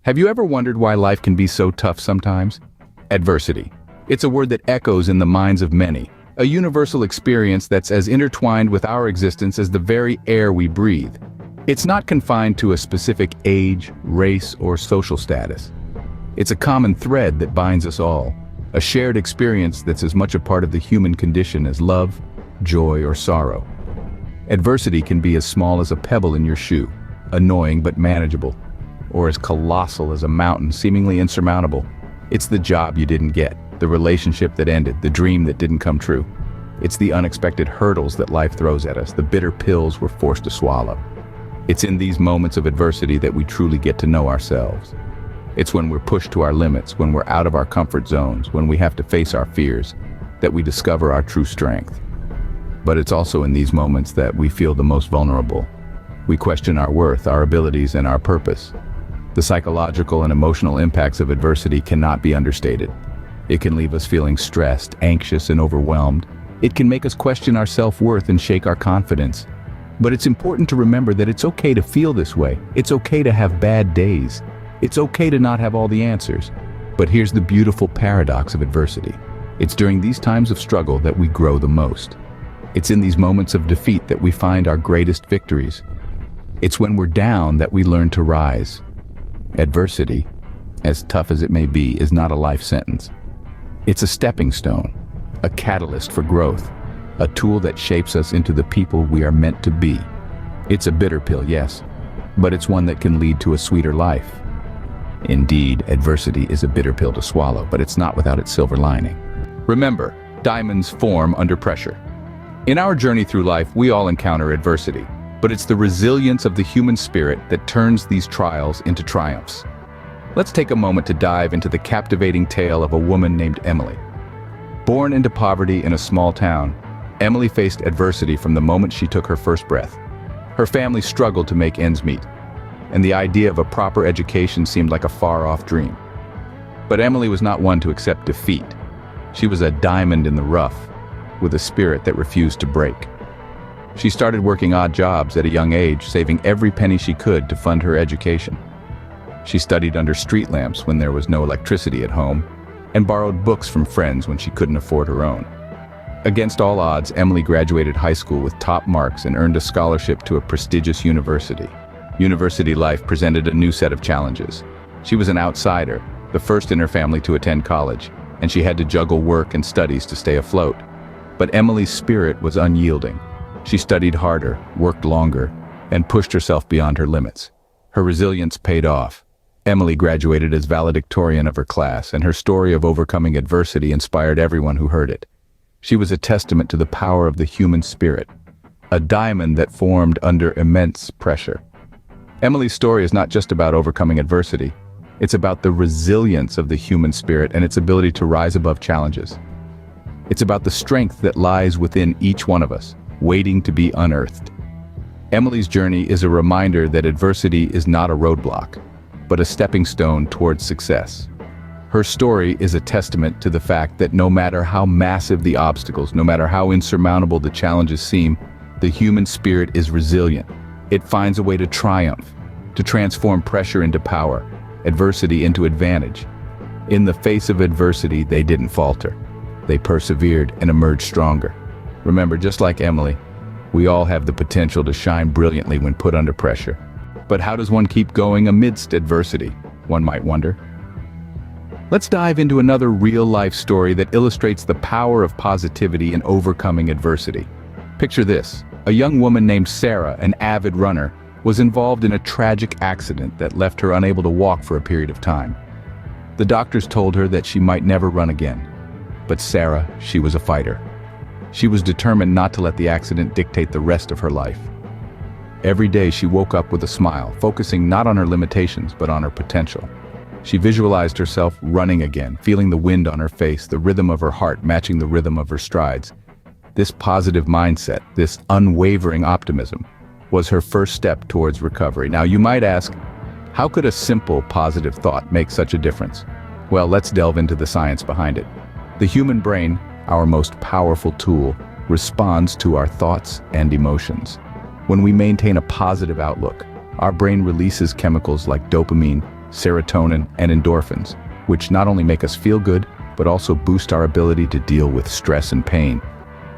Have you ever wondered why life can be so tough sometimes? Adversity. It's a word that echoes in the minds of many, a universal experience that's as intertwined with our existence as the very air we breathe. It's not confined to a specific age, race, or social status. It's a common thread that binds us all, a shared experience that's as much a part of the human condition as love, joy, or sorrow. Adversity can be as small as a pebble in your shoe, annoying but manageable, or as colossal as a mountain seemingly insurmountable. It's the job you didn't get, the relationship that ended, the dream that didn't come true. It's the unexpected hurdles that life throws at us, the bitter pills we're forced to swallow. It's in these moments of adversity that we truly get to know ourselves. It's when we're pushed to our limits, when we're out of our comfort zones, when we have to face our fears, that we discover our true strength. But it's also in these moments that we feel the most vulnerable. We question our worth, our abilities, and our purpose. The psychological and emotional impacts of adversity cannot be understated. It can leave us feeling stressed, anxious, and overwhelmed. It can make us question our self-worth and shake our confidence. But it's important to remember that it's okay to feel this way. It's okay to have bad days. It's okay to not have all the answers. But here's the beautiful paradox of adversity. It's during these times of struggle that we grow the most. It's in these moments of defeat that we find our greatest victories. It's when we're down that we learn to rise. Adversity, as tough as it may be, is not a life sentence. It's a stepping stone, a catalyst for growth, a tool that shapes us into the people we are meant to be. It's a bitter pill, yes, but it's one that can lead to a sweeter life. Indeed, adversity is a bitter pill to swallow, but it's not without its silver lining. Remember, diamonds form under pressure. In our journey through life, we all encounter adversity, but it's the resilience of the human spirit that turns these trials into triumphs. Let's take a moment to dive into the captivating tale of a woman named Emily. Born into poverty in a small town, Emily faced adversity from the moment she took her first breath. Her family struggled to make ends meet, and the idea of a proper education seemed like a far-off dream. But Emily was not one to accept defeat. She was a diamond in the rough, with a spirit that refused to break. She started working odd jobs at a young age, saving every penny she could to fund her education. She studied under street lamps when there was no electricity at home, and borrowed books from friends when she couldn't afford her own. Against all odds, Emily graduated high school with top marks and earned a scholarship to a prestigious university. University life presented a new set of challenges. She was an outsider, the first in her family to attend college, and she had to juggle work and studies to stay afloat. But Emily's spirit was unyielding. She studied harder, worked longer, and pushed herself beyond her limits. Her resilience paid off. Emily graduated as valedictorian of her class, and her story of overcoming adversity inspired everyone who heard it. She was a testament to the power of the human spirit, a diamond that formed under immense pressure. Emily's story is not just about overcoming adversity. It's about the resilience of the human spirit and its ability to rise above challenges. It's about the strength that lies within each one of us, waiting to be unearthed. Emily's journey is a reminder that adversity is not a roadblock, but a stepping stone towards success. Her story is a testament to the fact that no matter how massive the obstacles, no matter how insurmountable the challenges seem, the human spirit is resilient. It finds a way to triumph, to transform pressure into power, adversity into advantage. In the face of adversity, they didn't falter. They persevered and emerged stronger. Remember, just like Emily, we all have the potential to shine brilliantly when put under pressure. But how does one keep going amidst adversity, one might wonder? Let's dive into another real-life story that illustrates the power of positivity in overcoming adversity. Picture this: a young woman named Sarah, an avid runner, was involved in a tragic accident that left her unable to walk for a period of time. The doctors told her that she might never run again. But Sarah, she was a fighter. She was determined not to let the accident dictate the rest of her life. Every day she woke up with a smile, focusing not on her limitations, but on her potential. She visualized herself running again, feeling the wind on her face, the rhythm of her heart matching the rhythm of her strides. This positive mindset, this unwavering optimism, was her first step towards recovery. Now you might ask, how could a simple positive thought make such a difference? Well, let's delve into the science behind it. The human brain, our most powerful tool, responds to our thoughts and emotions. When we maintain a positive outlook, our brain releases chemicals like dopamine, serotonin, and endorphins, which not only make us feel good, but also boost our ability to deal with stress and pain.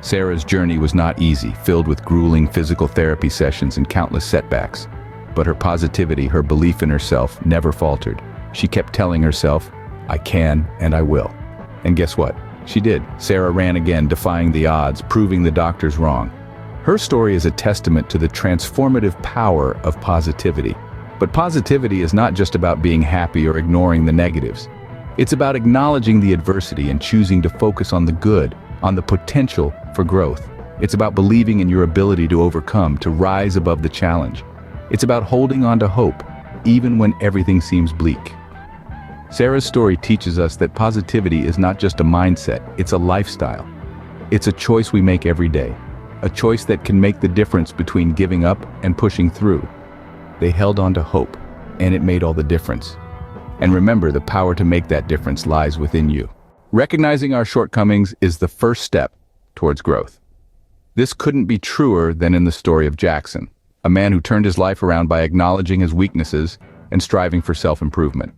Sarah's journey was not easy, filled with grueling physical therapy sessions and countless setbacks. But her positivity, her belief in herself, never faltered. She kept telling herself, "I can and I will." And guess what? She did. Sarah ran again, defying the odds, proving the doctors wrong. Her story is a testament to the transformative power of positivity. But positivity is not just about being happy or ignoring the negatives. It's about acknowledging the adversity and choosing to focus on the good, on the potential for growth. It's about believing in your ability to overcome, to rise above the challenge. It's about holding on to hope, even when everything seems bleak. Sarah's story teaches us that positivity is not just a mindset, it's a lifestyle. It's a choice we make every day, a choice that can make the difference between giving up and pushing through. They held on to hope, and it made all the difference. And remember, the power to make that difference lies within you. Recognizing our shortcomings is the first step towards growth. This couldn't be truer than in the story of Jackson, a man who turned his life around by acknowledging his weaknesses and striving for self-improvement.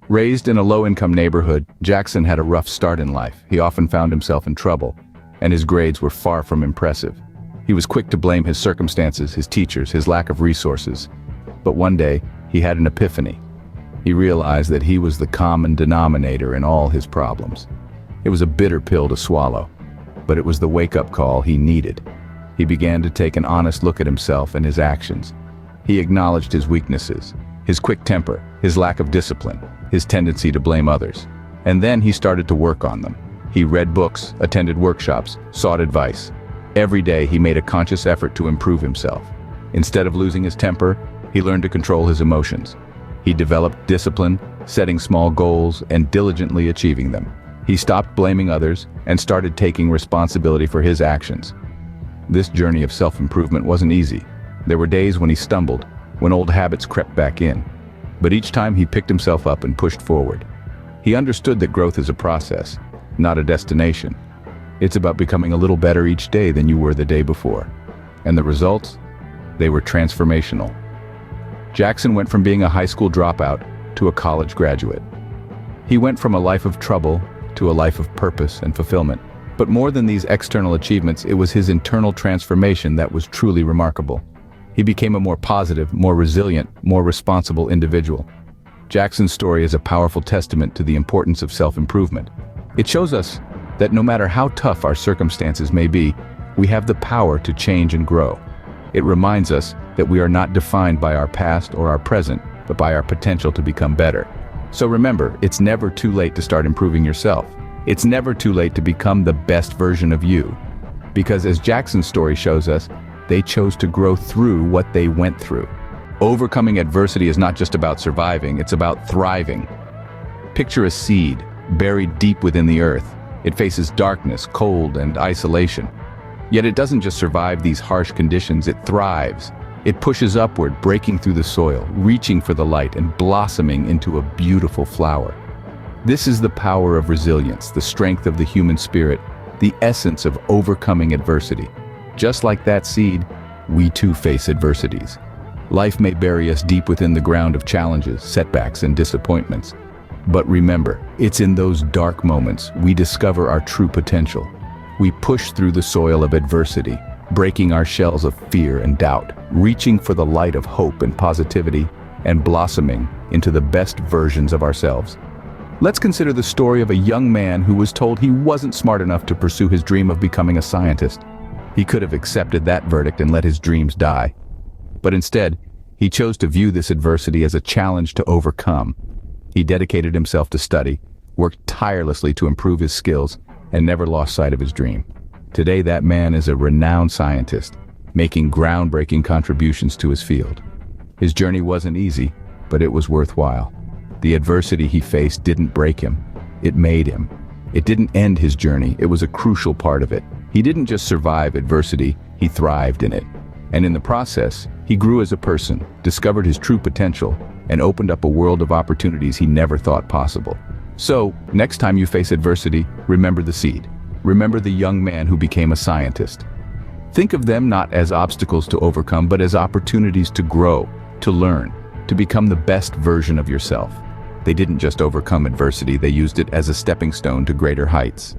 Raised in a low-income neighborhood, Jackson had a rough start in life. He often found himself in trouble, and his grades were far from impressive. He was quick to blame his circumstances, his teachers, his lack of resources. But one day, he had an epiphany. He realized that he was the common denominator in all his problems. It was a bitter pill to swallow, but it was the wake-up call he needed. He began to take an honest look at himself and his actions. He acknowledged his weaknesses, his quick temper, his lack of discipline, his tendency to blame others. And then he started to work on them. He read books, attended workshops, sought advice. Every day he made a conscious effort to improve himself. Instead of losing his temper, he learned to control his emotions. He developed discipline, setting small goals and diligently achieving them. He stopped blaming others and started taking responsibility for his actions. This journey of self-improvement wasn't easy. There were days when he stumbled, when old habits crept back in. But each time he picked himself up and pushed forward. He understood that growth is a process, not a destination. It's about becoming a little better each day than you were the day before. And the results? They were transformational. Jackson went from being a high school dropout to a college graduate. He went from a life of trouble to a life of purpose and fulfillment. But more than these external achievements, it was his internal transformation that was truly remarkable. He became a more positive, more resilient, more responsible individual. Jackson's story is a powerful testament to the importance of self-improvement. It shows us that no matter how tough our circumstances may be, we have the power to change and grow. It reminds us that we are not defined by our past or our present, but by our potential to become better. So remember, it's never too late to start improving yourself. It's never too late to become the best version of you. Because as Jackson's story shows us, they chose to grow through what they went through. Overcoming adversity is not just about surviving, it's about thriving. Picture a seed buried deep within the earth. It faces darkness, cold, and isolation. Yet it doesn't just survive these harsh conditions, it thrives. It pushes upward, breaking through the soil, reaching for the light, and blossoming into a beautiful flower. This is the power of resilience, the strength of the human spirit, the essence of overcoming adversity. Just like that seed, we too face adversities. Life may bury us deep within the ground of challenges, setbacks, and disappointments. But remember, it's in those dark moments we discover our true potential. We push through the soil of adversity, breaking our shells of fear and doubt, reaching for the light of hope and positivity, and blossoming into the best versions of ourselves. Let's consider the story of a young man who was told he wasn't smart enough to pursue his dream of becoming a scientist. He could have accepted that verdict and let his dreams die. But instead, he chose to view this adversity as a challenge to overcome. He dedicated himself to study, worked tirelessly to improve his skills, and never lost sight of his dream. Today, that man is a renowned scientist, making groundbreaking contributions to his field. His journey wasn't easy, but it was worthwhile. The adversity he faced didn't break him, it made him. It didn't end his journey, it was a crucial part of it. He didn't just survive adversity, he thrived in it. And in the process, he grew as a person, discovered his true potential, and opened up a world of opportunities he never thought possible. So, next time you face adversity, remember the seed. Remember the young man who became a scientist. Think of them not as obstacles to overcome, but as opportunities to grow, to learn, to become the best version of yourself. They didn't just overcome adversity, they used it as a stepping stone to greater heights.